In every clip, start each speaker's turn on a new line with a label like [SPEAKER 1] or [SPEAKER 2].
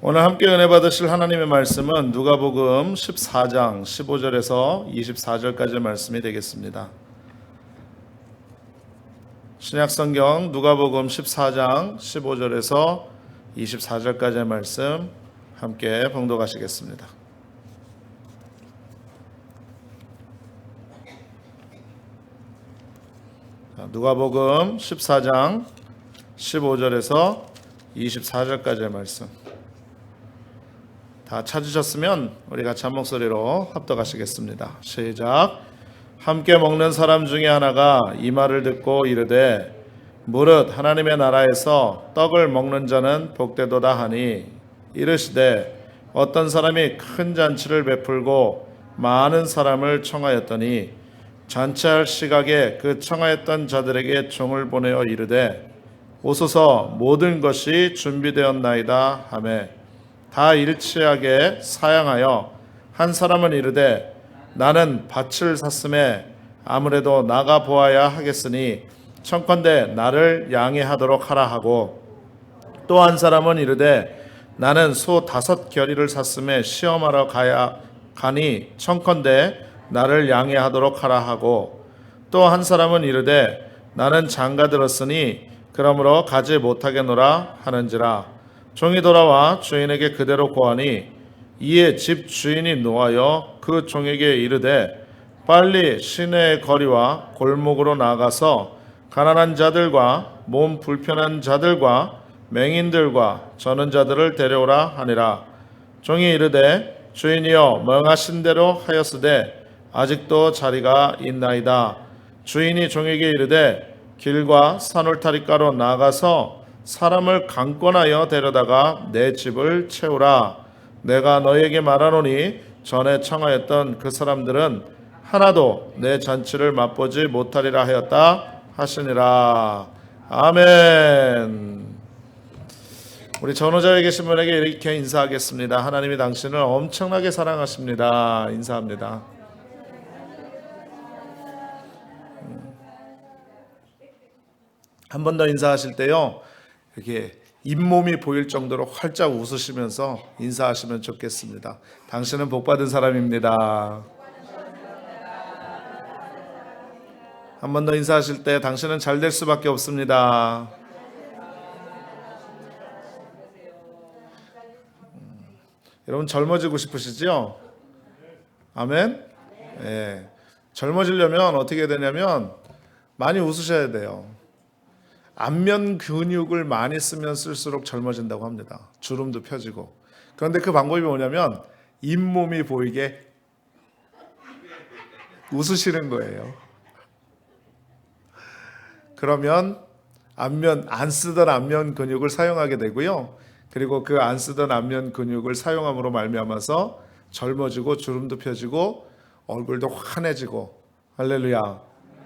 [SPEAKER 1] 오늘 함께 은혜 받으실 하나님의 말씀은 누가복음 14장 15절에서 24절까지의 말씀이 되겠습니다. 신약성경 누가복음 14장 15절에서 24절까지의 말씀 함께 봉독하시겠습니다. 누가복음 14장 15절에서 24절까지의 말씀 다 찾으셨으면 우리 같이 한 목소리로 합독하시겠습니다. 시작. 함께 먹는 사람 중에 하나가 이 말을 듣고 이르되 무릇 하나님의 나라에서 떡을 먹는 자는 복되도다 하니 이르시되 어떤 사람이 큰 잔치를 베풀고 많은 사람을 청하였더니 잔치할 시각에 그 청하였던 자들에게 종을 보내어 이르되 오소서 모든 것이 준비되었나이다 하매 다 일치하게 사양하여 한 사람은 이르되 나는 밭을 샀음에 아무래도 나가 보아야 하겠으니 청컨대 나를 양해하도록 하라 하고 또 한 사람은 이르되 나는 소 5겨리를 샀음에 시험하러 가니 청컨대 나를 양해하도록 하라 하고 또 한 사람은 이르되 나는 장가 들었으니 그러므로 가지 못하겠노라 하는지라. 종이 돌아와 주인에게 그대로 고하니 이에 집 주인이 노하여 그 종에게 이르되 빨리 시내의 거리와 골목으로 나가서 가난한 자들과 몸 불편한 자들과 맹인들과 저는 자들을 데려오라 하니라. 종이 이르되 주인이여 명하신 대로 하였으되 아직도 자리가 있나이다. 주인이 종에게 이르되 길과 산울타리가로 나가서 사람을 강권하여 데려다가 내 집을 채우라. 내가 너희에게 말하노니 전에 청하였던 그 사람들은 하나도 내 잔치를 맛보지 못하리라 하였다 하시니라. 아멘. 우리 전호자에 계신 분에게 이렇게 인사하겠습니다. 하나님이 당신을 엄청나게 사랑하십니다. 인사합니다. 한 번 더 인사하실 때요, 이렇게 잇몸이 보일 정도로 활짝 웃으시면서 인사하시면 좋겠습니다. 당신은 복받은 사람입니다. 한 번 더 인사하실 때 당신은 잘 될 수밖에 없습니다. 여러분 젊어지고 싶으시죠? 아멘? 네. 젊어지려면 어떻게 되냐면 많이 웃으셔야 돼요. 안면 근육을 많이 쓰면 쓸수록 젊어진다고 합니다. 주름도 펴지고. 그런데 그 방법이 뭐냐면 잇몸이 보이게 웃으시는 거예요. 그러면 안 쓰던 안면 근육을 사용하게 되고요. 그리고 그 안 쓰던 안면 근육을 사용함으로 말미암아서 젊어지고 주름도 펴지고 얼굴도 환해지고 할렐루야.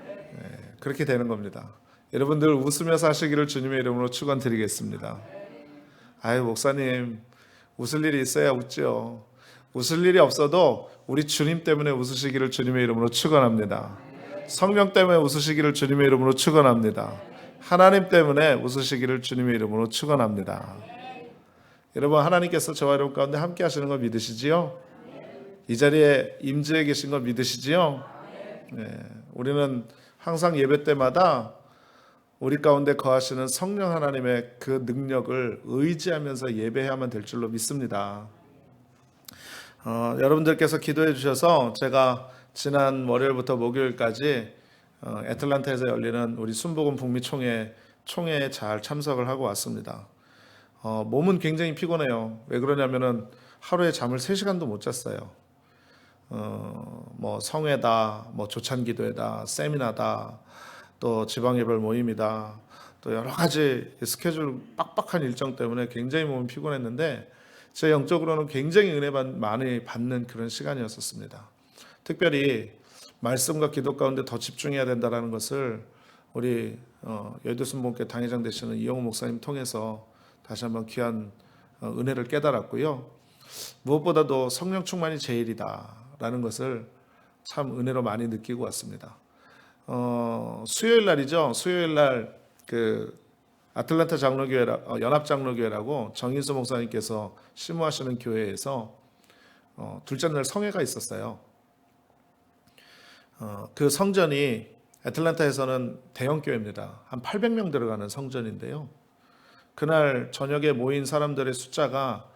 [SPEAKER 1] 네, 그렇게 되는 겁니다. 여러분들 웃으며 사시기를 주님의 이름으로 축원드리겠습니다. 아유 목사님 웃을 일이 있어야 웃죠. 웃을 일이 없어도 우리 주님 때문에 웃으시기를 주님의 이름으로 축원합니다. 성령 때문에 웃으시기를 주님의 이름으로 축원합니다. 하나님 때문에 웃으시기를 주님의 이름으로 축원합니다. 여러분 하나님께서 저와 여러분 가운데 함께 하시는 거 믿으시지요? 이 자리에 임재해 계신 거 믿으시지요? 네, 우리는 항상 예배 때마다 우리 가운데 거하시는 성령 하나님의 그 능력을 의지하면서 예배해야만 될 줄로 믿습니다. 여러분들께서 기도해 주셔서 제가 지난 월요일부터 목요일까지 애틀란타에서 열리는 우리 순복음 북미 총회에 잘 참석을 하고 왔습니다. 몸은 굉장히 피곤해요. 왜 그러냐면은 하루에 잠을 3시간도 못 잤어요. 뭐 성회다, 뭐 조찬기도회다, 세미나다, 또 지방예별 모임이다, 또 여러 가지 스케줄 빡빡한 일정 때문에 굉장히 몸이 피곤했는데 제 영적으로는 굉장히 은혜 많이 받는 그런 시간이었었습니다. 특별히 말씀과 기도 가운데 더 집중해야 된다는 것을 우리 여의도순복음교회 당회장 되시는 이영호 목사님 통해서 다시 한번 귀한 은혜를 깨달았고요. 무엇보다도 성령 충만이 제일이다라는 것을 참 은혜로 많이 느끼고 왔습니다. 수요일 날이죠. 수요일 날 그 아틀란타 연합장로교회라고 정인수 목사님께서 심무하시는 교회에서 둘째 날 성회가 있었어요. 그 성전이 애틀랜타에서는 대형 교회입니다. 한 800명 들어가는 성전인데요. 그날 저녁에 모인 사람들의 숫자가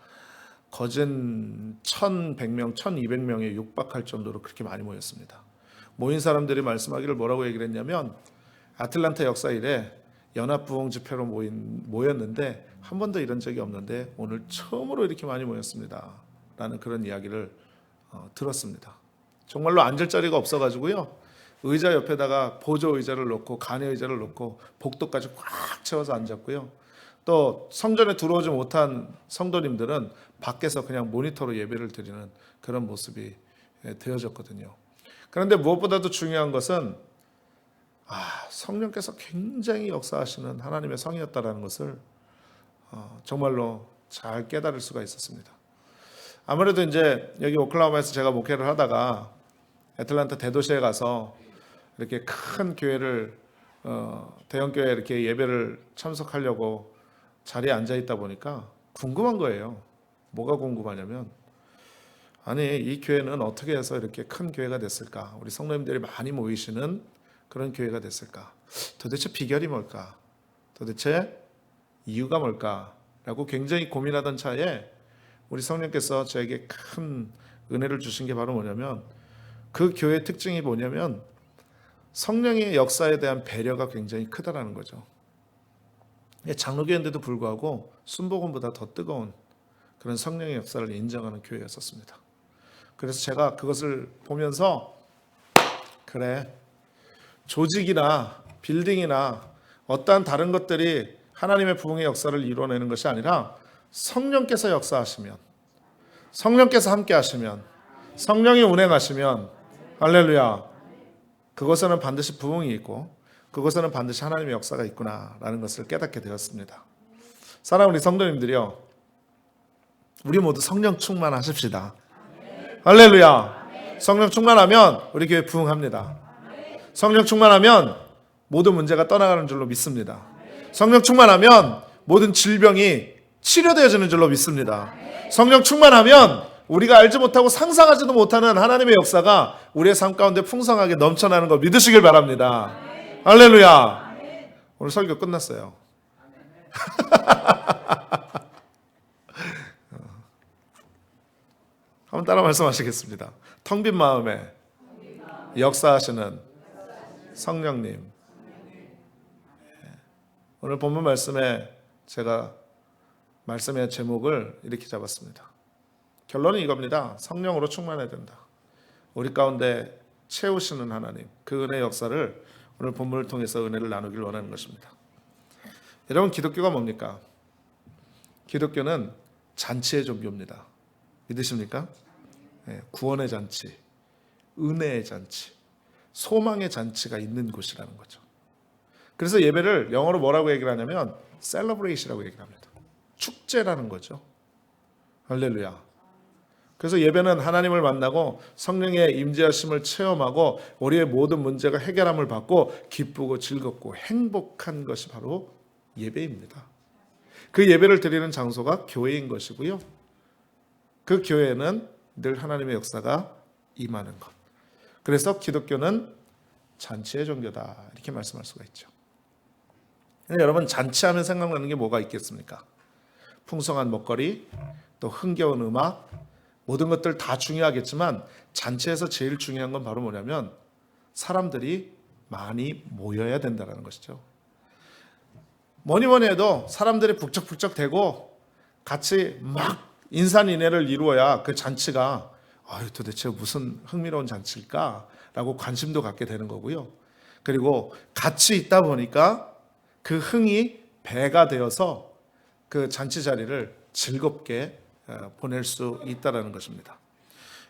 [SPEAKER 1] 거진 1,100명, 1,200명에 육박할 정도로 그렇게 많이 모였습니다. 모인 사람들이 말씀하기를 뭐라고 얘기를 했냐면 아틀란타 역사 이래 연합부흥 집회로 모였는데 한 번도 이런 적이 없는데 오늘 처음으로 이렇게 많이 모였습니다. 라는 그런 이야기를 들었습니다. 정말로 앉을 자리가 없어가지고요. 의자 옆에다가 보조 의자를 놓고 간의 의자를 놓고 복도까지 꽉 채워서 앉았고요. 또 성전에 들어오지 못한 성도님들은 밖에서 그냥 모니터로 예배를 드리는 그런 모습이 되어졌거든요. 그런데 무엇보다도 중요한 것은 성령께서 굉장히 역사하시는 하나님의 성이었다라는 것을 정말로 잘 깨달을 수가 있었습니다. 아무래도 이제 여기 오클라호마에서 제가 목회를 하다가 애틀란타 대도시에 가서 이렇게 큰 교회를 대형 교회에 이렇게 예배를 참석하려고 자리에 앉아 있다 보니까 궁금한 거예요. 뭐가 궁금하냐면 아니 이 교회는 어떻게 해서 이렇게 큰 교회가 됐을까? 우리 성도님들이 많이 모이시는 그런 교회가 됐을까? 도대체 비결이 뭘까? 도대체 이유가 뭘까? 라고 굉장히 고민하던 차에 우리 성령께서 저에게 큰 은혜를 주신 게 바로 뭐냐면 그 교회의 특징이 뭐냐면 성령의 역사에 대한 배려가 굉장히 크다라는 거죠. 장로교회인데도 불구하고 순복음보다 더 뜨거운 그런 성령의 역사를 인정하는 교회였었습니다. 그래서 제가 그것을 보면서 그래 조직이나 빌딩이나 어떠한 다른 것들이 하나님의 부흥의 역사를 이루어내는 것이 아니라 성령께서 역사하시면 성령께서 함께 하시면 성령이 운행하시면 할렐루야 그것에는 반드시 부흥이 있고 그것에는 반드시 하나님의 역사가 있구나라는 것을 깨닫게 되었습니다. 사랑하는 우리 성도님들이요, 우리 모두 성령 충만하십시다. 할렐루야. 성령 충만하면 우리 교회 부흥합니다. 성령 충만하면 모든 문제가 떠나가는 줄로 믿습니다. 성령 충만하면 모든 질병이 치료되어지는 줄로 믿습니다. 성령 충만하면 우리가 알지 못하고 상상하지도 못하는 하나님의 역사가 우리의 삶 가운데 풍성하게 넘쳐나는 거 믿으시길 바랍니다. 할렐루야. 오늘 설교 끝났어요. 한번 따라 말씀하시겠습니다. 텅 빈 마음에 역사하시는 성령님. 오늘 본문 말씀에 제가 말씀의 제목을 이렇게 잡았습니다. 결론은 이겁니다. 성령으로 충만해야 된다. 우리 가운데 채우시는 하나님, 그 은혜의 역사를 오늘 본문을 통해서 은혜를 나누길 원하는 것입니다. 여러분, 기독교가 뭡니까? 기독교는 잔치의 종교입니다. 믿으십니까? 구원의 잔치, 은혜의 잔치, 소망의 잔치가 있는 곳이라는 거죠. 그래서 예배를 영어로 뭐라고 얘기를 하냐면 celebration이라고 얘기를 합니다. 축제라는 거죠. 할렐루야. 그래서 예배는 하나님을 만나고 성령의 임재하심을 체험하고 우리의 모든 문제가 해결함을 받고 기쁘고 즐겁고 행복한 것이 바로 예배입니다. 그 예배를 드리는 장소가 교회인 것이고요. 그 교회에는 늘 하나님의 역사가 임하는 것. 그래서 기독교는 잔치의 종교다 이렇게 말씀할 수가 있죠. 여러분, 잔치하면 생각나는 게 뭐가 있겠습니까? 풍성한 먹거리, 또 흥겨운 음악, 모든 것들 다 중요하겠지만 잔치에서 제일 중요한 건 바로 뭐냐면 사람들이 많이 모여야 된다는 것이죠. 뭐니 해도 사람들이 북적북적 대고 같이 막 인산인해를 이루어야 그 잔치가 도대체 무슨 흥미로운 잔치일까? 라고 관심도 갖게 되는 거고요. 그리고 같이 있다 보니까 그 흥이 배가 되어서 그 잔치 자리를 즐겁게 보낼 수 있다는 것입니다.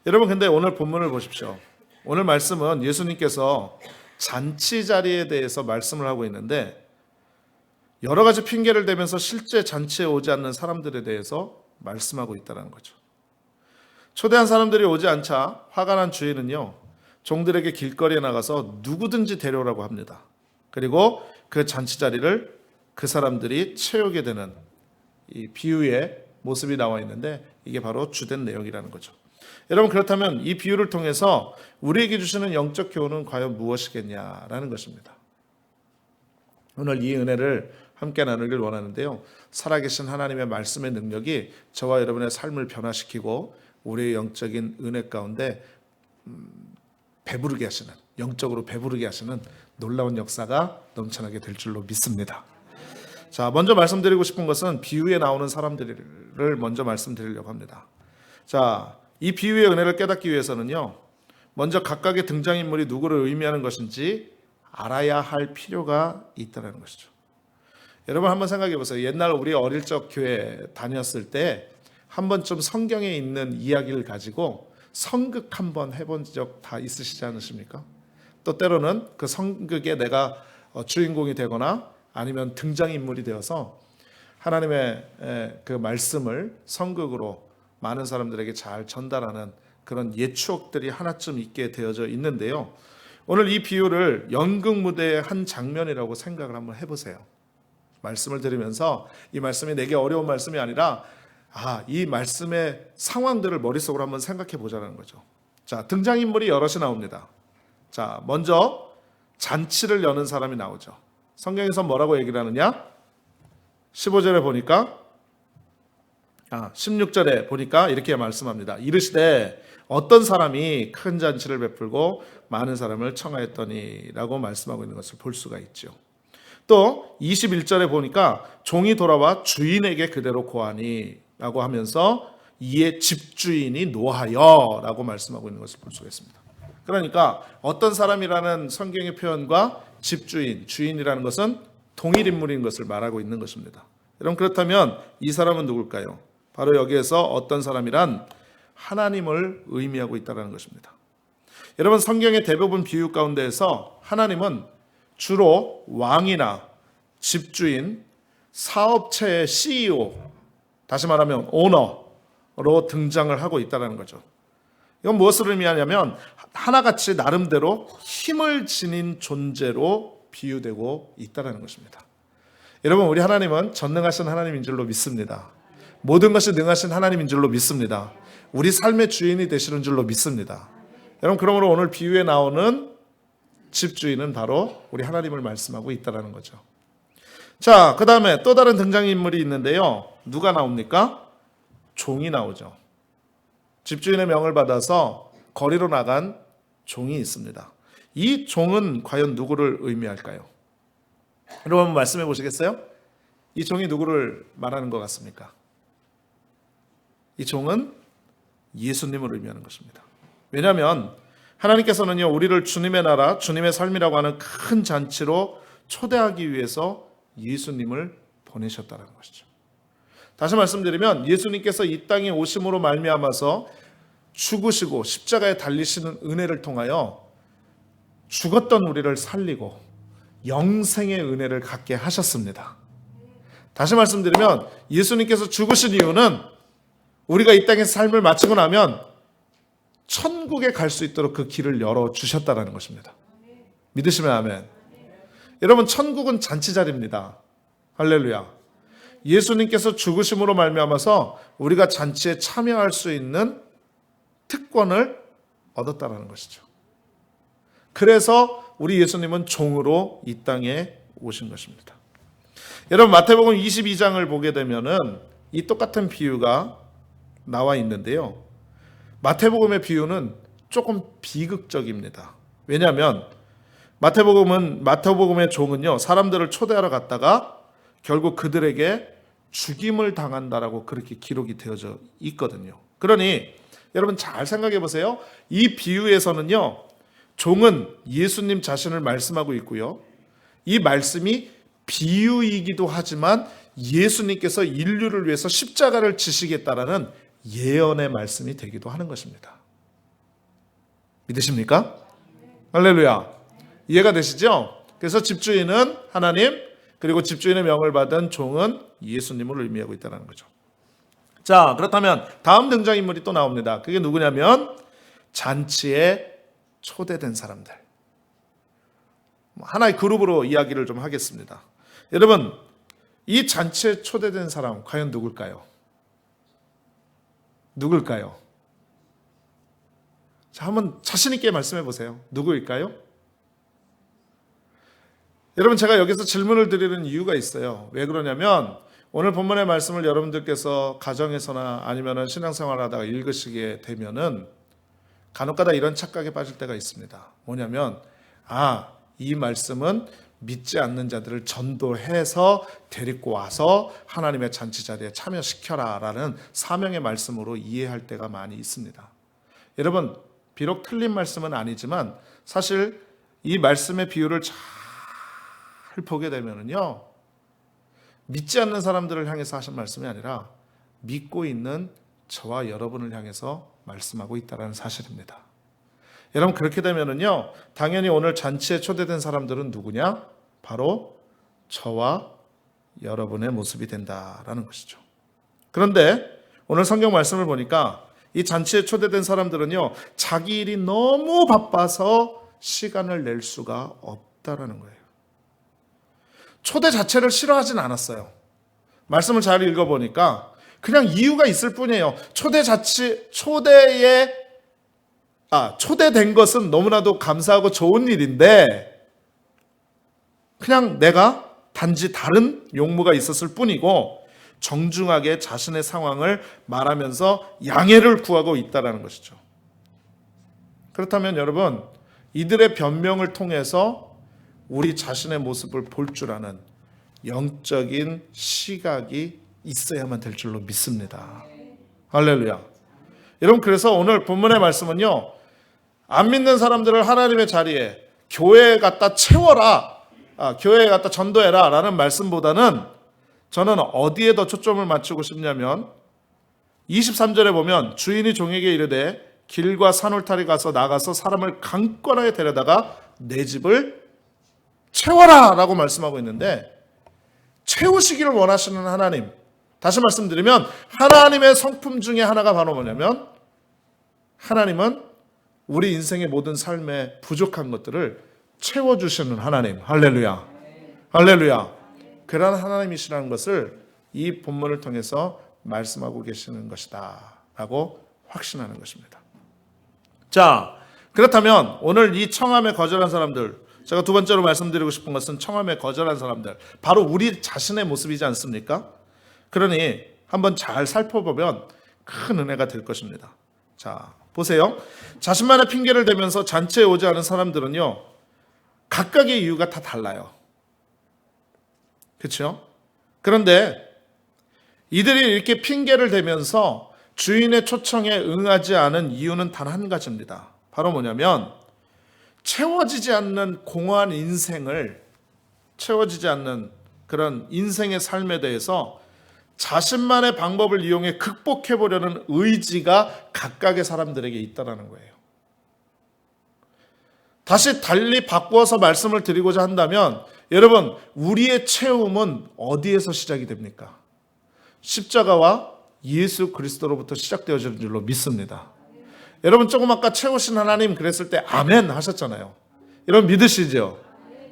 [SPEAKER 1] 여러분, 근데 오늘 본문을 보십시오. 오늘 말씀은 예수님께서 잔치 자리에 대해서 말씀을 하고 있는데 여러 가지 핑계를 대면서 실제 잔치에 오지 않는 사람들에 대해서 말씀하고 있다는 거죠. 초대한 사람들이 오지 않자 화가 난 주인은요, 종들에게 길거리에 나가서 누구든지 데려오라고 합니다. 그리고 그 잔치 자리를 그 사람들이 채우게 되는 이 비유의 모습이 나와 있는데 이게 바로 주된 내용이라는 거죠. 여러분, 그렇다면 이 비유를 통해서 우리에게 주시는 영적 교훈은 과연 무엇이겠냐라는 것입니다. 오늘 이 은혜를 함께 나누길 원하는데요. 살아계신 하나님의 말씀의 능력이 저와 여러분의 삶을 변화시키고 우리의 영적인 은혜 가운데 배부르게 하시는, 영적으로 배부르게 하시는 놀라운 역사가 넘쳐나게 될 줄로 믿습니다. 자, 먼저 말씀드리고 싶은 것은 비유에 나오는 사람들을 먼저 말씀드리려고 합니다. 자, 이 비유의 은혜를 깨닫기 위해서는요, 먼저 각각의 등장인물이 누구를 의미하는 것인지 알아야 할 필요가 있다는 것이죠. 여러분 한번 생각해 보세요. 옛날 우리 어릴 적 교회 다녔을 때 한 번쯤 성경에 있는 이야기를 가지고 성극 한번 해본 적 다 있으시지 않으십니까? 또 때로는 그 성극에 내가 주인공이 되거나 아니면 등장인물이 되어서 하나님의 그 말씀을 성극으로 많은 사람들에게 잘 전달하는 그런 옛 추억들이 하나쯤 있게 되어져 있는데요. 오늘 이 비유를 연극 무대의 한 장면이라고 생각을 한번 해보세요. 말씀을 들으면서 이 말씀이 내게 어려운 말씀이 아니라 이 말씀의 상황들을 머릿속으로 한번 생각해 보자는 거죠. 자, 등장인물이 여럿이 나옵니다. 자, 먼저 잔치를 여는 사람이 나오죠. 성경에서 뭐라고 얘기를 하느냐? 15절에 보니까 16절에 보니까 이렇게 말씀합니다. 이르시되 어떤 사람이 큰 잔치를 베풀고 많은 사람을 청하였더니 라고 말씀하고 있는 것을 볼 수가 있죠. 또 21절에 보니까 종이 돌아와 주인에게 그대로 고하니 라고 하면서 이에 집주인이 노하여 라고 말씀하고 있는 것을 볼 수가 있습니다. 그러니까 어떤 사람이라는 성경의 표현과 집주인, 주인이라는 것은 동일 인물인 것을 말하고 있는 것입니다. 여러분, 그렇다면 이 사람은 누굴까요? 바로 여기에서 어떤 사람이란 하나님을 의미하고 있다는 것입니다. 여러분, 성경의 대부분 비유 가운데에서 하나님은 주로 왕이나 집주인, 사업체의 CEO, 다시 말하면 오너로 등장을 하고 있다는 거죠. 이건 무엇을 의미하냐면 하나같이 나름대로 힘을 지닌 존재로 비유되고 있다는 것입니다. 여러분, 우리 하나님은 전능하신 하나님인 줄로 믿습니다. 모든 것이 능하신 하나님인 줄로 믿습니다. 우리 삶의 주인이 되시는 줄로 믿습니다. 여러분, 그러므로 오늘 비유에 나오는 집주인은 바로 우리 하나님을 말씀하고 있다는 거죠. 자, 그 다음에 또 다른 등장인물이 있는데요. 누가 나옵니까? 종이 나오죠. 집주인의 명을 받아서 거리로 나간 종이 있습니다. 이 종은 과연 누구를 의미할까요? 여러분 말씀해 보시겠어요? 이 종이 누구를 말하는 것 같습니까? 이 종은 예수님을 의미하는 것입니다. 왜냐하면 하나님께서는요, 우리를 주님의 나라, 주님의 삶이라고 하는 큰 잔치로 초대하기 위해서 예수님을 보내셨다는 것이죠. 다시 말씀드리면 예수님께서 이 땅에 오심으로 말미암아서 죽으시고 십자가에 달리시는 은혜를 통하여 죽었던 우리를 살리고 영생의 은혜를 갖게 하셨습니다. 다시 말씀드리면 예수님께서 죽으신 이유는 우리가 이 땅에서 삶을 마치고 나면 천국에 갈 수 있도록 그 길을 열어주셨다는 것입니다. 믿으시면 아멘. 여러분, 천국은 잔치자리입니다. 할렐루야. 예수님께서 죽으심으로 말미암아서 우리가 잔치에 참여할 수 있는 특권을 얻었다는 것이죠. 그래서 우리 예수님은 종으로 이 땅에 오신 것입니다. 여러분, 마태복음 22장을 보게 되면은 이 똑같은 비유가 나와 있는데요. 마태복음의 비유는 조금 비극적입니다. 왜냐하면 마태복음의 종은요, 사람들을 초대하러 갔다가 결국 그들에게 죽임을 당한다라고 그렇게 기록이 되어져 있거든요. 그러니 여러분 잘 생각해 보세요. 이 비유에서는요, 종은 예수님 자신을 말씀하고 있고요. 이 말씀이 비유이기도 하지만 예수님께서 인류를 위해서 십자가를 지시겠다라는 예언의 말씀이 되기도 하는 것입니다. 믿으십니까? 할렐루야. 이해가 되시죠? 그래서 집주인은 하나님, 그리고 집주인의 명을 받은 종은 예수님을 의미하고 있다는 거죠. 자, 그렇다면 다음 등장인물이 또 나옵니다. 그게 누구냐면 잔치에 초대된 사람들. 하나의 그룹으로 이야기를 좀 하겠습니다. 여러분, 이 잔치에 초대된 사람 과연 누굴까요? 누굴까요? 자, 한번 자신 있게 말씀해 보세요. 누구일까요? 여러분, 제가 여기서 질문을 드리는 이유가 있어요. 왜 그러냐면 오늘 본문의 말씀을 여러분들께서 가정에서나 아니면 신앙생활 하다가 읽으시게 되면은 간혹가다 이런 착각에 빠질 때가 있습니다. 뭐냐면 이 말씀은 믿지 않는 자들을 전도해서 데리고 와서 하나님의 잔치 자리에 참여시켜라 라는 사명의 말씀으로 이해할 때가 많이 있습니다. 여러분, 비록 틀린 말씀은 아니지만 사실 이 말씀의 비유를 잘 보게 되면은요, 믿지 않는 사람들을 향해서 하신 말씀이 아니라 믿고 있는 저와 여러분을 향해서 말씀하고 있다는 사실입니다. 여러분, 그렇게 되면은요, 당연히 오늘 잔치에 초대된 사람들은 누구냐? 바로 저와 여러분의 모습이 된다라는 것이죠. 그런데 오늘 성경 말씀을 보니까 이 잔치에 초대된 사람들은요, 자기 일이 너무 바빠서 시간을 낼 수가 없다라는 거예요. 초대 자체를 싫어하진 않았어요. 말씀을 잘 읽어보니까 그냥 이유가 있을 뿐이에요. 초대된 것은 너무나도 감사하고 좋은 일인데 그냥 내가 단지 다른 용무가 있었을 뿐이고 정중하게 자신의 상황을 말하면서 양해를 구하고 있다는 것이죠. 그렇다면 여러분, 이들의 변명을 통해서 우리 자신의 모습을 볼 줄 아는 영적인 시각이 있어야만 될 줄로 믿습니다. 할렐루야. 여러분, 그래서 오늘 본문의 말씀은요, 안 믿는 사람들을 하나님의 자리에 교회에 갖다 채워라, 교회에 갖다 전도해라 라는 말씀보다는 저는 어디에 더 초점을 맞추고 싶냐면 23절에 보면 주인이 종에게 이르되 길과 산울타리 가서 나가서 사람을 강권하게 데려다가 내 집을 채워라 라고 말씀하고 있는데, 채우시기를 원하시는 하나님, 다시 말씀드리면 하나님의 성품 중에 하나가 바로 뭐냐면 하나님은 우리 인생의 모든 삶에 부족한 것들을 채워주시는 하나님. 할렐루야. 할렐루야. 그런 하나님이시라는 것을 이 본문을 통해서 말씀하고 계시는 것이다 라고 확신하는 것입니다. 자, 그렇다면 오늘 이 청함에 거절한 사람들, 제가 두 번째로 말씀드리고 싶은 것은 청함에 거절한 사람들, 바로 우리 자신의 모습이지 않습니까? 그러니 한번 잘 살펴보면 큰 은혜가 될 것입니다. 자, 보세요. 자신만의 핑계를 대면서 잔치에 오지 않은 사람들은요, 각각의 이유가 다 달라요. 그렇죠? 그런데 이들이 이렇게 핑계를 대면서 주인의 초청에 응하지 않은 이유는 단 한 가지입니다. 바로 뭐냐면 채워지지 않는 공허한 인생을, 채워지지 않는 그런 인생의 삶에 대해서 자신만의 방법을 이용해 극복해보려는 의지가 각각의 사람들에게 있다는 거예요. 다시 달리 바꾸어서 말씀을 드리고자 한다면 여러분, 우리의 채움은 어디에서 시작이 됩니까? 십자가와 예수 그리스도로부터 시작되어지는 줄로 믿습니다. 여러분, 조금 아까 채우신 하나님 그랬을 때 아멘 하셨잖아요. 여러분, 믿으시죠?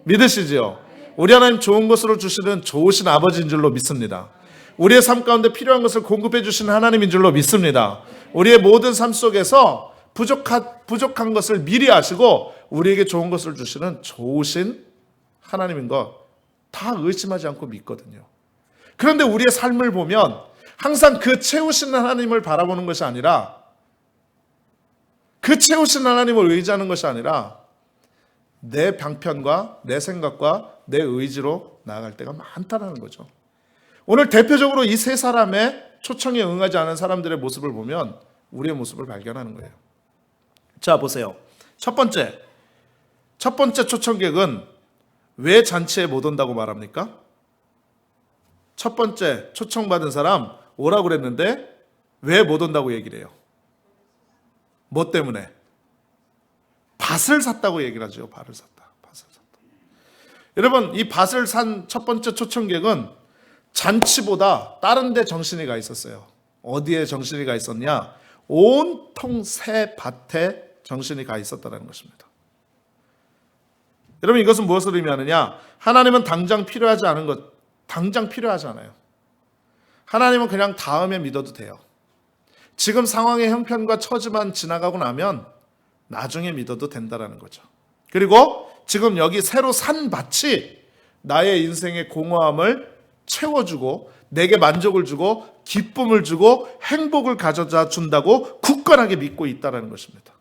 [SPEAKER 1] 믿으시죠? 우리 하나님 좋은 것으로 주시는 좋으신 아버지인 줄로 믿습니다. 우리의 삶 가운데 필요한 것을 공급해 주시는 하나님인 줄로 믿습니다. 우리의 모든 삶 속에서 부족한 것을 미리 아시고 우리에게 좋은 것을 주시는 좋으신 하나님인 것 다 의심하지 않고 믿거든요. 그런데 우리의 삶을 보면 항상 그 채우신 하나님을 바라보는 것이 아니라, 그 채우신 하나님을 의지하는 것이 아니라 내 방편과 내 생각과 내 의지로 나아갈 때가 많다는 거죠. 오늘 대표적으로 이 세 사람의 초청에 응하지 않은 사람들의 모습을 보면 우리의 모습을 발견하는 거예요. 자, 보세요. 첫 번째 초청객은 왜 잔치에 못 온다고 말합니까? 첫 번째 초청받은 사람 오라고 그랬는데 왜 못 온다고 얘기를 해요? 뭐 때문에? 밭을 샀다고 얘기를 하죠. 밭을 샀다. 여러분, 이 밭을 산 첫 번째 초청객은 잔치보다 다른 데 정신이 가 있었어요. 어디에 정신이 가 있었냐? 온통 새 밭에 정신이 가 있었다는 것입니다. 여러분, 이것은 무엇을 의미하느냐? 하나님은 당장 필요하지 않은 것, 당장 필요하지 않아요. 하나님은 그냥 다음에 믿어도 돼요. 지금 상황의 형편과 처지만 지나가고 나면 나중에 믿어도 된다라는 거죠. 그리고 지금 여기 새로 산 밭이 나의 인생의 공허함을 채워주고 내게 만족을 주고 기쁨을 주고 행복을 가져다 준다고 굳건하게 믿고 있다는 것입니다.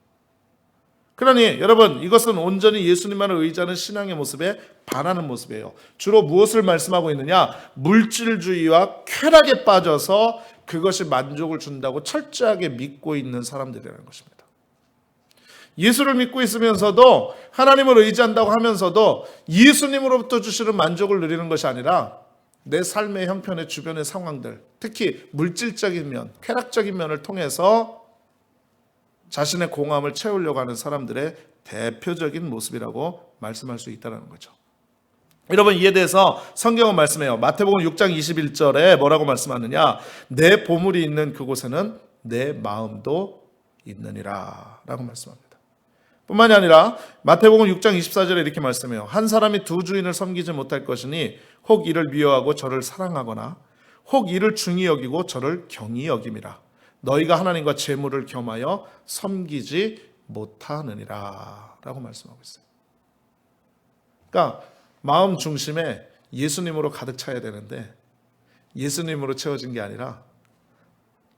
[SPEAKER 1] 그러니 여러분, 이것은 온전히 예수님만을 의지하는 신앙의 모습에 반하는 모습이에요. 주로 무엇을 말씀하고 있느냐? 물질주의와 쾌락에 빠져서 그것이 만족을 준다고 철저하게 믿고 있는 사람들이라는 것입니다. 예수를 믿고 있으면서도, 하나님을 의지한다고 하면서도 예수님으로부터 주시는 만족을 누리는 것이 아니라 내 삶의 형편의 주변의 상황들, 특히 물질적인 면, 쾌락적인 면을 통해서 자신의 공허함을 채우려고 하는 사람들의 대표적인 모습이라고 말씀할 수 있다는 거죠. 여러분, 이에 대해서 성경은 말씀해요. 마태복음 6장 21절에 뭐라고 말씀하느냐? 내 보물이 있는 그곳에는 내 마음도 있느니라 라고 말씀합니다. 뿐만이 아니라 마태복음 6장 24절에 이렇게 말씀해요. 한 사람이 두 주인을 섬기지 못할 것이니 혹 이를 미워하고 저를 사랑하거나 혹 이를 중히 여기고 저를 경히 여김이라. 너희가 하나님과 재물을 겸하여 섬기지 못하느니라 라고 말씀하고 있어요. 그러니까 마음 중심에 예수님으로 가득 차야 되는데 예수님으로 채워진 게 아니라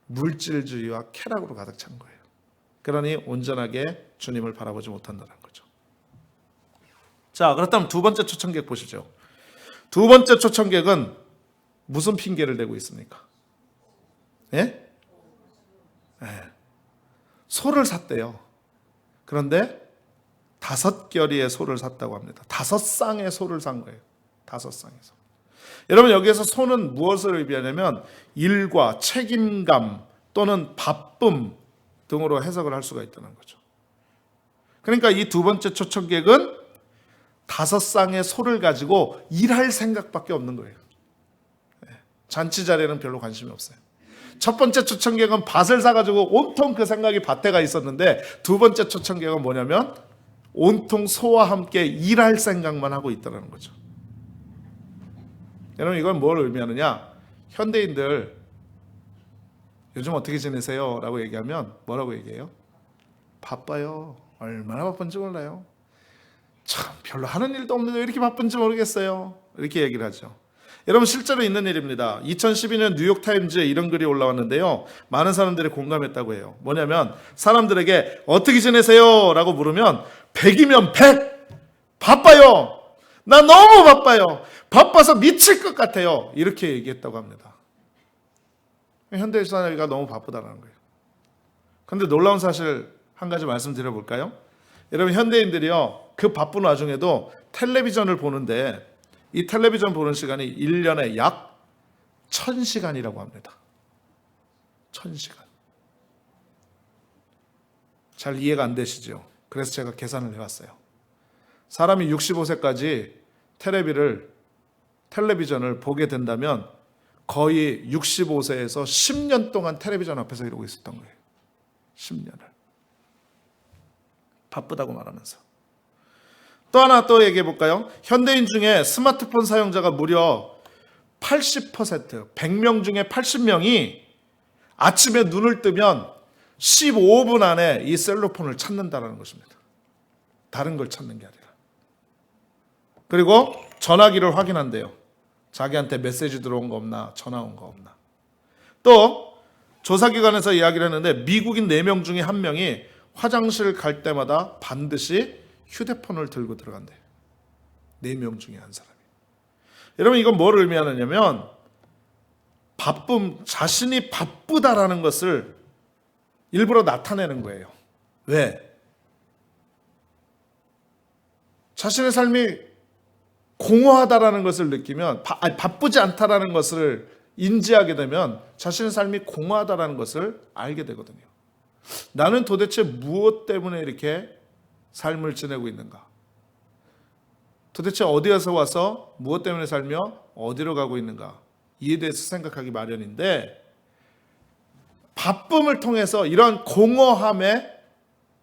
[SPEAKER 1] 물질주의와 쾌락으로 가득 찬 거예요. 그러니 온전하게 주님을 바라보지 못한다는 거죠. 자, 그렇다면 두 번째 초청객 보시죠. 두 번째 초청객은 무슨 핑계를 대고 있습니까? 예? 소를 샀대요. 그런데 5겨리의 소를 샀다고 합니다. 5쌍의 소를 산 거예요. 5쌍의 소. 여러분, 여기에서 소는 무엇을 의미하냐면 일과 책임감 또는 바쁨 등으로 해석을 할 수가 있다는 거죠. 그러니까 이 두 번째 초청객은 5쌍의 소를 가지고 일할 생각밖에 없는 거예요. 잔치 자리에는 별로 관심이 없어요. 첫 번째 초청객은 밭을 사가지고 온통 그 생각이 밭에 가 있었는데, 두 번째 초청객은 뭐냐면 온통 소와 함께 일할 생각만 하고 있다는 거죠. 여러분, 이건 뭘 의미하느냐? 현대인들 요즘 어떻게 지내세요? 라고 얘기하면 뭐라고 얘기해요? 바빠요. 얼마나 바쁜지 몰라요. 참 별로 하는 일도 없는데 왜 이렇게 바쁜지 모르겠어요. 이렇게 얘기를 하죠. 여러분, 실제로 있는 일입니다. 2012년 뉴욕타임즈에 이런 글이 올라왔는데요. 많은 사람들이 공감했다고 해요. 뭐냐면 사람들에게 어떻게 지내세요? 라고 물으면 100이면 100! 바빠요! 나 너무 바빠요! 바빠서 미칠 것 같아요! 이렇게 얘기했다고 합니다. 현대 사회가 너무 바쁘다는 거예요. 그런데 놀라운 사실 한 가지 말씀드려볼까요? 여러분, 현대인들이요, 그 바쁜 와중에도 텔레비전을 보는데 이 텔레비전 보는 시간이 1년에 약 1000시간이라고 합니다. 1000시간. 잘 이해가 안 되시죠? 그래서 제가 계산을 해봤어요. 사람이 65세까지 텔레비전을 보게 된다면 거의 65세에서 10년 동안 텔레비전 앞에서 이러고 있었던 거예요. 10년을. 바쁘다고 말하면서. 또 하나 또 얘기해 볼까요? 현대인 중에 스마트폰 사용자가 무려 80%, 100명 중에 80명이 아침에 눈을 뜨면 15분 안에 이 셀로폰을 찾는다는 것입니다. 다른 걸 찾는 게 아니라. 그리고 전화기를 확인한대요. 자기한테 메시지 들어온 거 없나, 전화 온 거 없나. 또 조사기관에서 이야기를 했는데 미국인 4명 중에 1명이 화장실 갈 때마다 반드시 휴대폰을 들고 들어간대요. 4명 중에 한 사람이. 여러분, 이건 뭘 의미하느냐면 자신이 바쁘다라는 것을 일부러 나타내는 거예요. 왜? 자신의 삶이 공허하다라는 것을 느끼면, 바쁘지 않다라는 것을 인지하게 되면 자신의 삶이 공허하다라는 것을 알게 되거든요. 나는 도대체 무엇 때문에 이렇게 삶을 지내고 있는가? 도대체 어디에서 와서 무엇 때문에 살며 어디로 가고 있는가? 이에 대해서 생각하기 마련인데, 바쁨을 통해서 이러한 공허함의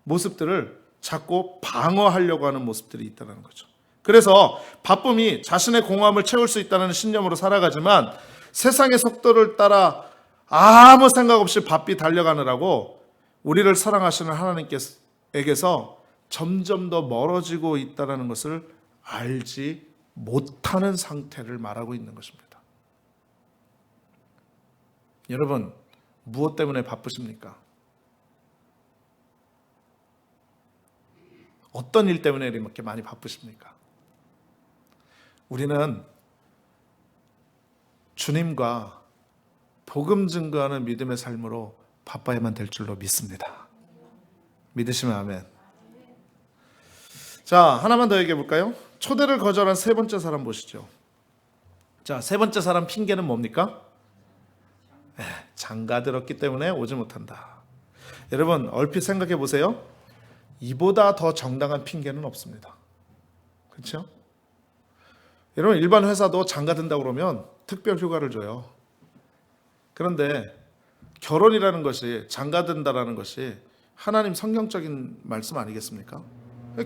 [SPEAKER 1] 모습들을 자꾸 방어하려고 하는 모습들이 있다는 거죠. 그래서 바쁨이 자신의 공허함을 채울 수 있다는 신념으로 살아가지만 세상의 속도를 따라 아무 생각 없이 바삐 달려가느라고 우리를 사랑하시는 하나님께서 점점 더 멀어지고 있다는 것을 알지 못하는 상태를 말하고 있는 것입니다. 여러분, 무엇 때문에 바쁘십니까? 어떤 일 때문에 이렇게 많이 바쁘십니까? 우리는 주님과 복음 증거하는 믿음의 삶으로 바빠야만 될 줄로 믿습니다. 믿으시면 아멘. 자, 하나만 더 얘기해 볼까요? 초대를 거절한 세 번째 사람 보시죠. 자, 세 번째 사람 핑계는 뭡니까? 장가 들었기 때문에 오지 못한다. 여러분, 얼핏 생각해 보세요. 이보다 더 정당한 핑계는 없습니다. 그렇죠? 여러분, 일반 회사도 장가 든다고 그러면 특별 휴가를 줘요. 그런데 결혼이라는 것이, 장가 든다라는 것이 하나님 성경적인 말씀 아니겠습니까?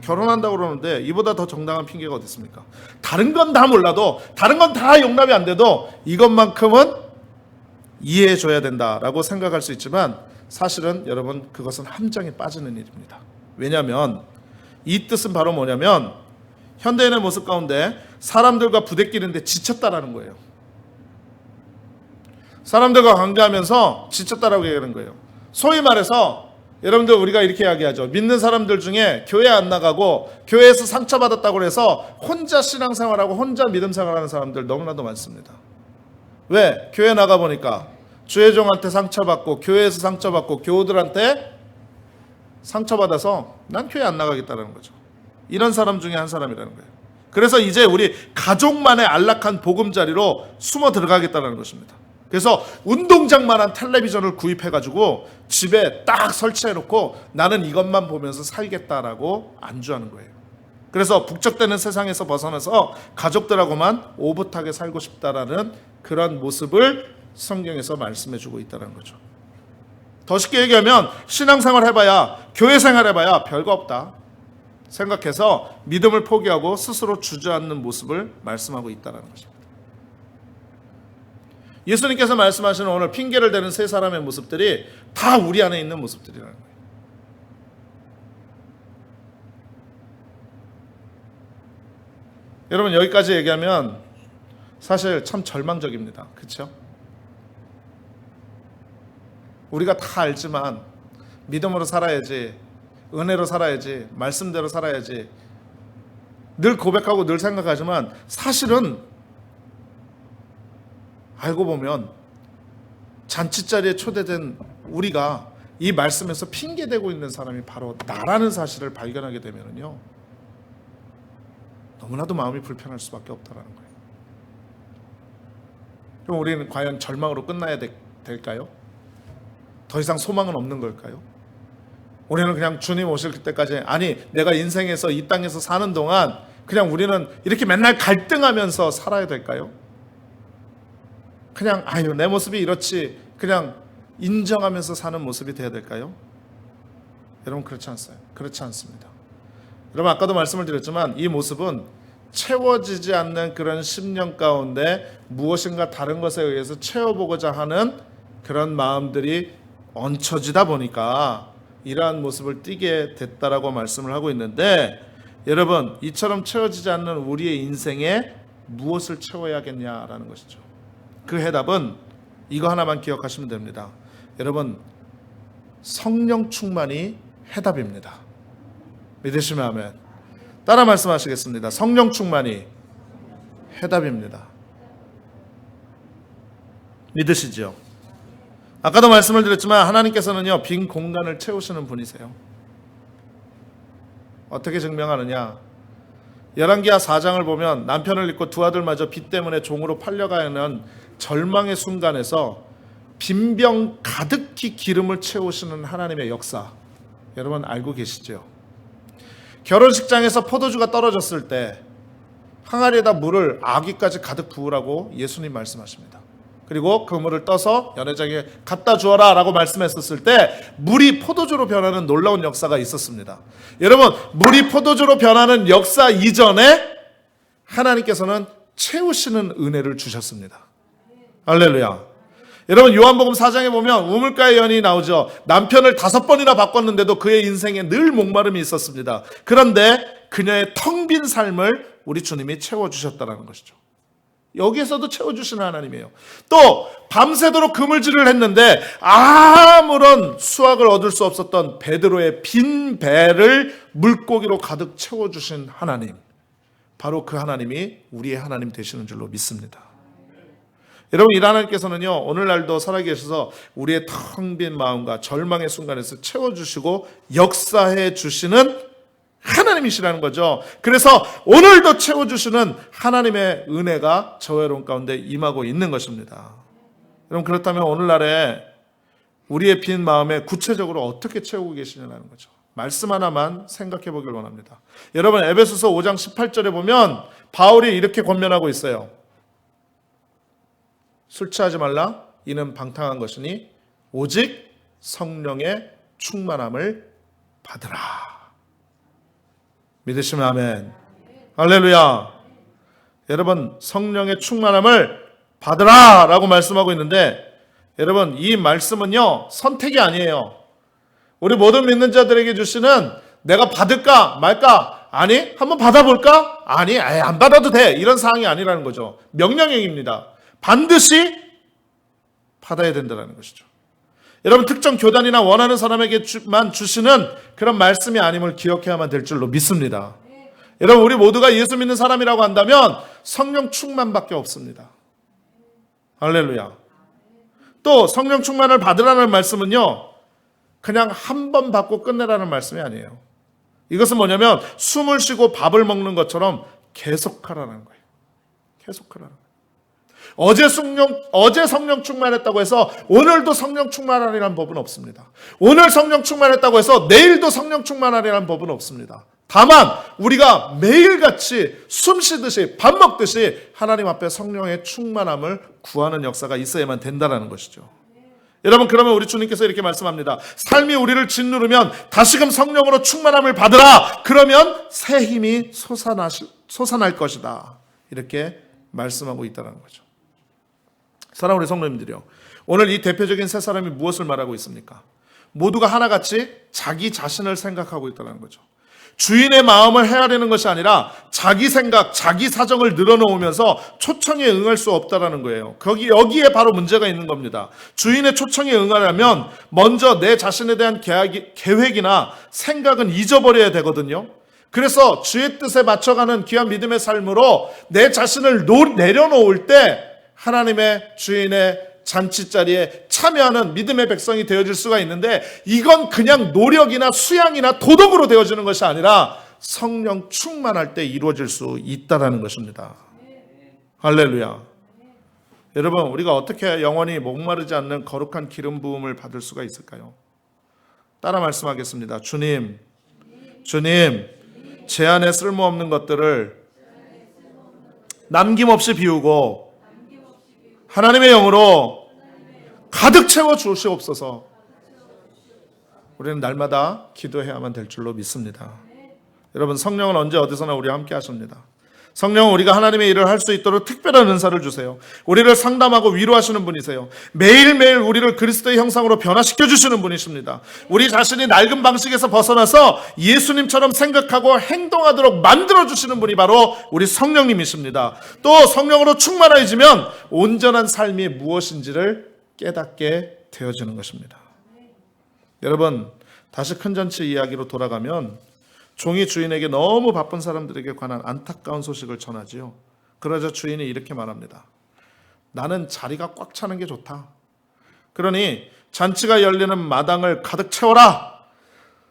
[SPEAKER 1] 결혼한다고 그러는데 이보다 더 정당한 핑계가 어디 있습니까? 다른 건 다 몰라도, 다른 건 다 용납이 안 돼도 이것만큼은 이해해 줘야 된다라고 생각할 수 있지만 사실은 여러분, 그것은 함정에 빠지는 일입니다. 왜냐하면 이 뜻은 바로 뭐냐면 현대인의 모습 가운데 사람들과 부대끼는데 지쳤다라는 거예요. 사람들과 관계하면서 지쳤다라고 얘기하는 거예요. 소위 말해서 여러분들, 우리가 이렇게 이야기하죠. 믿는 사람들 중에 교회 안 나가고 교회에서 상처받았다고 해서 혼자 신앙생활하고 혼자 믿음 생활하는 사람들 너무나도 많습니다. 왜? 교회 나가보니까 주회종한테 상처받고 교회에서 상처받고 교우들한테 상처받아서 난 교회 안 나가겠다는 거죠. 이런 사람 중에 한 사람이라는 거예요. 그래서 이제 우리 가족만의 안락한 보금자리로 숨어 들어가겠다는 것입니다. 그래서 운동장만한 텔레비전을 구입해가지고 집에 딱 설치해놓고 나는 이것만 보면서 살겠다라고 안주하는 거예요. 그래서 북적대는 세상에서 벗어나서 가족들하고만 오붓하게 살고 싶다라는 그런 모습을 성경에서 말씀해주고 있다는 거죠. 더 쉽게 얘기하면 신앙생활 해봐야, 교회 생활 해봐야 별거 없다 생각해서 믿음을 포기하고 스스로 주저앉는 모습을 말씀하고 있다는 것입니다. 예수님께서 말씀하시는 오늘 핑계를 대는 세 사람의 모습들이 다 우리 안에 있는 모습들이라는 거예요. 여러분, 여기까지 얘기하면 사실 참 절망적입니다. 그렇죠? 우리가 다 알지만 믿음으로 살아야지, 은혜로 살아야지, 말씀대로 살아야지 늘 고백하고 늘 생각하지만 사실은 알고 보면 잔치자리에 초대된 우리가 이 말씀에서 핑계대고 있는 사람이 바로 나라는 사실을 발견하게 되면요, 너무나도 마음이 불편할 수밖에 없다는 거예요. 그럼 우리는 과연 절망으로 끝나야 될까요? 더 이상 소망은 없는 걸까요? 우리는 그냥 주님 오실 때까지, 아니 내가 인생에서 이 땅에서 사는 동안 그냥 우리는 이렇게 맨날 갈등하면서 살아야 될까요? 그냥 아유 내 모습이 이렇지 그냥 인정하면서 사는 모습이 되어야 될까요? 여러분, 그렇지 않아요. 그렇지 않습니다. 여러분, 아까도 말씀을 드렸지만 이 모습은 채워지지 않는 그런 심령 가운데 무엇인가 다른 것에 의해서 채워보고자 하는 그런 마음들이 얹혀지다 보니까 이러한 모습을 띠게 됐다라고 말씀을 하고 있는데, 여러분, 이처럼 채워지지 않는 우리의 인생에 무엇을 채워야겠냐라는 것이죠. 그 해답은 이거 하나만 기억하시면 됩니다. 여러분, 성령 충만이 해답입니다. 믿으시면 아멘. 따라 말씀하시겠습니다. 성령 충만이 해답입니다. 믿으시죠? 아까도 말씀을 드렸지만 하나님께서는요, 빈 공간을 채우시는 분이세요. 어떻게 증명하느냐? 열왕기하 4장을 보면 남편을 잃고 두 아들마저 빚 때문에 종으로 팔려가야 하는 절망의 순간에서 빈병 가득히 기름을 채우시는 하나님의 역사, 여러분 알고 계시죠? 결혼식장에서 포도주가 떨어졌을 때 항아리에다 물을 아귀까지 가득 부으라고 예수님 말씀하십니다. 그리고 그 물을 떠서 연회장에 갖다 주어라 라고 말씀했었을 때 물이 포도주로 변하는 놀라운 역사가 있었습니다. 여러분, 물이 포도주로 변하는 역사 이전에 하나님께서는 채우시는 은혜를 주셨습니다. 할렐루야. 여러분 요한복음 4장에 보면 우물가의 연이 나오죠. 남편을 5번이나 바꿨는데도 그의 인생에 늘 목마름이 있었습니다. 그런데 그녀의 텅 빈 삶을 우리 주님이 채워주셨다는 것이죠. 여기에서도 채워주시는 하나님이에요. 또 밤새도록 그물질을 했는데 아무런 수확을 얻을 수 없었던 베드로의 빈 배를 물고기로 가득 채워주신 하나님, 바로 그 하나님이 우리의 하나님 되시는 줄로 믿습니다. 여러분 이 하나님께서는요 오늘날도 살아계셔서 우리의 텅 빈 마음과 절망의 순간에서 채워주시고 역사해 주시는 하나님이시라는 거죠. 그래서 오늘도 채워주시는 하나님의 은혜가 저와 여러분 가운데 임하고 있는 것입니다. 여러분 그렇다면 오늘날에 우리의 빈 마음에 구체적으로 어떻게 채우고 계시냐는 거죠. 말씀 하나만 생각해 보길 원합니다. 여러분 에베소서 5장 18절에 보면 바울이 이렇게 권면하고 있어요. 술 취하지 말라. 이는 방탕한 것이니 오직 성령의 충만함을 받으라. 믿으시면 아멘. 할렐루야. 여러분 성령의 충만함을 받으라 라고 말씀하고 있는데 여러분 이 말씀은요 선택이 아니에요. 우리 모든 믿는 자들에게 주시는 내가 받을까 말까? 아니 한번 받아볼까? 아니 안 받아도 돼 이런 사항이 아니라는 거죠. 명령형입니다. 반드시 받아야 된다는 것이죠. 여러분 특정 교단이나 원하는 사람에게만 주시는 그런 말씀이 아님을 기억해야만 될 줄로 믿습니다. 여러분 우리 모두가 예수 믿는 사람이라고 한다면 성령 충만밖에 없습니다. 할렐루야. 또 성령 충만을 받으라는 말씀은요 그냥 한 번 받고 끝내라는 말씀이 아니에요. 이것은 뭐냐면 숨을 쉬고 밥을 먹는 것처럼 계속하라는 거예요. 계속하라는 거예요. 어제 성령 충만했다고 해서 오늘도 성령 충만하리라는 법은 없습니다. 오늘 성령 충만했다고 해서 내일도 성령 충만하리라는 법은 없습니다. 다만 우리가 매일같이 숨 쉬듯이 밥 먹듯이 하나님 앞에 성령의 충만함을 구하는 역사가 있어야만 된다는 것이죠. 여러분 그러면 우리 주님께서 이렇게 말씀합니다. 삶이 우리를 짓누르면 다시금 성령으로 충만함을 받으라. 그러면 새 힘이 솟아날 것이다. 이렇게 말씀하고 있다는 거죠. 사랑하는 우리 성도님들이요. 오늘 이 대표적인 세 사람이 무엇을 말하고 있습니까? 모두가 하나같이 자기 자신을 생각하고 있다는 거죠. 주인의 마음을 헤아리는 것이 아니라 자기 생각, 자기 사정을 늘어놓으면서 초청에 응할 수 없다는 거예요. 여기에 바로 문제가 있는 겁니다. 주인의 초청에 응하려면 먼저 내 자신에 대한 계획이나 생각은 잊어버려야 되거든요. 그래서 주의 뜻에 맞춰가는 귀한 믿음의 삶으로 내 자신을 내려놓을 때 하나님의 주인의 잔치자리에 참여하는 믿음의 백성이 되어질 수가 있는데 이건 그냥 노력이나 수양이나 도덕으로 되어지는 것이 아니라 성령 충만할 때 이루어질 수 있다는 것입니다. 할렐루야. 여러분 우리가 어떻게 영원히 목마르지 않는 거룩한 기름 부음을 받을 수가 있을까요? 따라 말씀하겠습니다. 주님 제 안에 쓸모없는 것들을 남김없이 비우고 하나님의 영으로 가득 채워 주시옵소서. 우리는 날마다 기도해야만 될 줄로 믿습니다. 여러분 성령은 언제 어디서나 우리와 함께 하십니다. 성령은 우리가 하나님의 일을 할 수 있도록 특별한 은사를 주세요. 우리를 상담하고 위로하시는 분이세요. 매일매일 우리를 그리스도의 형상으로 변화시켜 주시는 분이십니다. 우리 자신이 낡은 방식에서 벗어나서 예수님처럼 생각하고 행동하도록 만들어 주시는 분이 바로 우리 성령님이십니다. 또 성령으로 충만해지면 온전한 삶이 무엇인지를 깨닫게 되어지는 것입니다. 여러분 다시 큰 잔치 이야기로 돌아가면 종이 주인에게 너무 바쁜 사람들에게 관한 안타까운 소식을 전하지요. 그러자 주인이 이렇게 말합니다. 나는 자리가 꽉 차는 게 좋다. 그러니 잔치가 열리는 마당을 가득 채워라.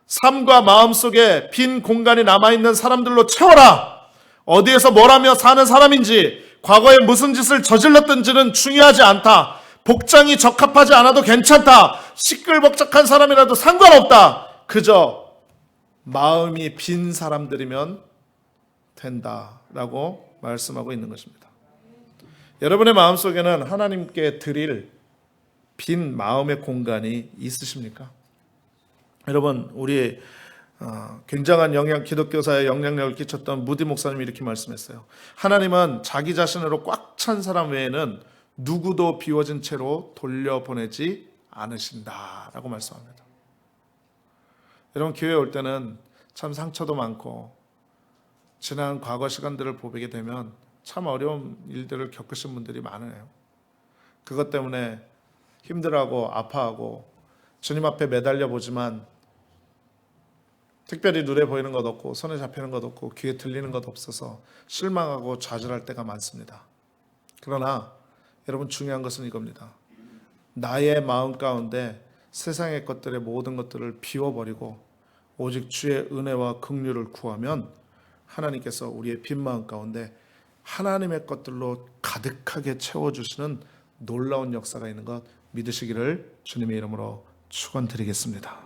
[SPEAKER 1] 삶과 마음속에 빈 공간이 남아있는 사람들로 채워라. 어디에서 뭘 하며 사는 사람인지 과거에 무슨 짓을 저질렀던지는 중요하지 않다. 복장이 적합하지 않아도 괜찮다. 시끌벅적한 사람이라도 상관없다. 그저 마음이 빈 사람들이면 된다라고 말씀하고 있는 것입니다. 여러분의 마음속에는 하나님께 드릴 빈 마음의 공간이 있으십니까? 여러분 우리 굉장한 기독교사에 영향력을 끼쳤던 무디 목사님이 이렇게 말씀했어요. 하나님은 자기 자신으로 꽉 찬 사람 외에는 누구도 비워진 채로 돌려보내지 않으신다라고 말씀합니다. 여러분, 교회에 올 때는 참 상처도 많고 지난 과거 시간들을 보게 되면 참 어려운 일들을 겪으신 분들이 많아요. 그것 때문에 힘들어하고 아파하고 주님 앞에 매달려 보지만 특별히 눈에 보이는 것 없고 손에 잡히는 것 없고 귀에 들리는 것 없어서 실망하고 좌절할 때가 많습니다. 그러나 여러분, 중요한 것은 이겁니다. 나의 마음 가운데 세상의 것들의 모든 것들을 비워버리고 오직 주의 은혜와 긍휼을 구하면 하나님께서 우리의 빈 마음 가운데 하나님의 것들로 가득하게 채워주시는 놀라운 역사가 있는 것 믿으시기를 주님의 이름으로 축원드리겠습니다.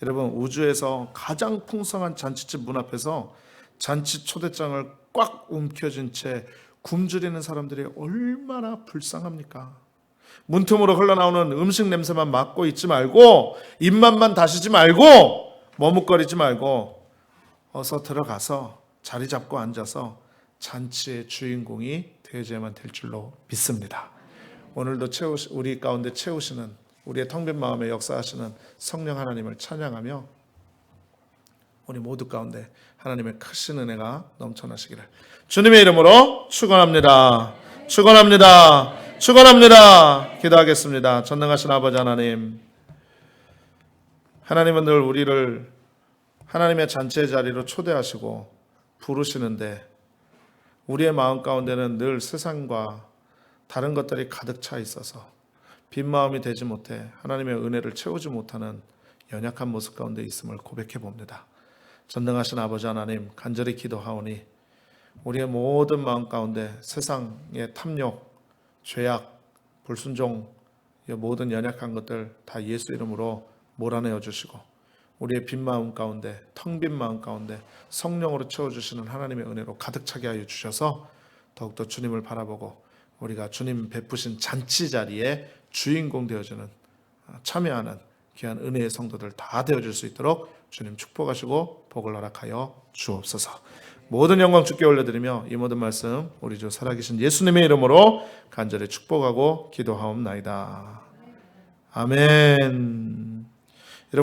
[SPEAKER 1] 여러분, 우주에서 가장 풍성한 잔치집 문 앞에서 잔치 초대장을 꽉 움켜쥔 채 굶주리는 사람들이 얼마나 불쌍합니까? 문틈으로 흘러나오는 음식 냄새만 맡고 있지 말고 입맛만 다시지 말고 머뭇거리지 말고 어서 들어가서 자리 잡고 앉아서 잔치의 주인공이 되어야만 될 줄로 믿습니다. 오늘도 우리 가운데 채우시는 우리의 텅 빈 마음에 역사하시는 성령 하나님을 찬양하며 우리 모두 가운데 하나님의 크신 은혜가 넘쳐나시기를 주님의 이름으로 축원합니다. 축원합니다. 축원합니다. 기도하겠습니다. 전능하신 아버지 하나님, 하나님은 늘 우리를 하나님의 잔치의 자리로 초대하시고 부르시는데 우리의 마음 가운데는 늘 세상과 다른 것들이 가득 차 있어서 빈 마음이 되지 못해 하나님의 은혜를 채우지 못하는 연약한 모습 가운데 있음을 고백해 봅니다. 전능하신 아버지 하나님, 간절히 기도하오니 우리의 모든 마음 가운데 세상의 탐욕, 죄악, 불순종, 모든 연약한 것들 다 예수 이름으로 몰아내어 주시고 우리의 빈 마음 가운데, 텅 빈 마음 가운데 성령으로 채워주시는 하나님의 은혜로 가득 차게 하여 주셔서 더욱더 주님을 바라보고 우리가 주님 베푸신 잔치 자리에 주인공 되어주는, 참여하는 귀한 은혜의 성도들 다 되어줄 수 있도록 주님 축복하시고 복을 허락하여 주옵소서. 모든 영광 주께 올려드리며 이 모든 말씀 우리 주 살아계신 예수님의 이름으로 간절히 축복하고 기도하옵나이다. 아멘.